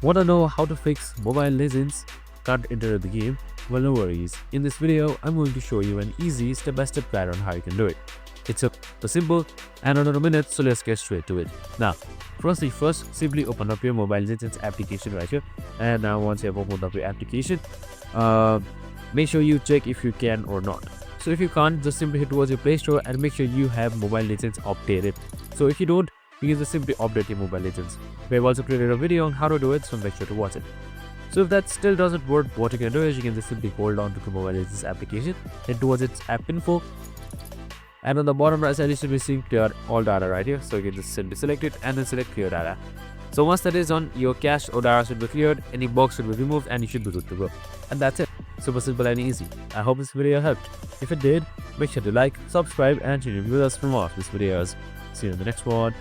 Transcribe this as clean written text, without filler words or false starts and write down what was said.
Wanna know how to fix Mobile Legends can't enter the game? Well, no worries. In this video, I'm going to show you an easy step-by-step guide on how you can do it. It's a simple and under a minute, so let's get straight to it. Now, first, simply open up your Mobile Legends application right here. And now once you have opened up your application, make sure you check if you can or not. So if you can't, just simply head towards your Play Store and make sure you have Mobile Legends updated. So if you don't, you can just simply update your Mobile Legends. We have also created a video on how to do it, so make sure to watch it. So if that still doesn't work, what you can do is you can just simply hold on to the Mobile Legends application, head towards its app info, and on the bottom right side you should be seeing clear all data right here. So you can just simply select it and then select clear data. So once that is on, your cache or data should be cleared, any box should be removed, and you should be good to go. And that's it. Super simple and easy. I hope this video helped. If it did, make sure to like, subscribe, and continue with us for more of these videos. See you in the next one.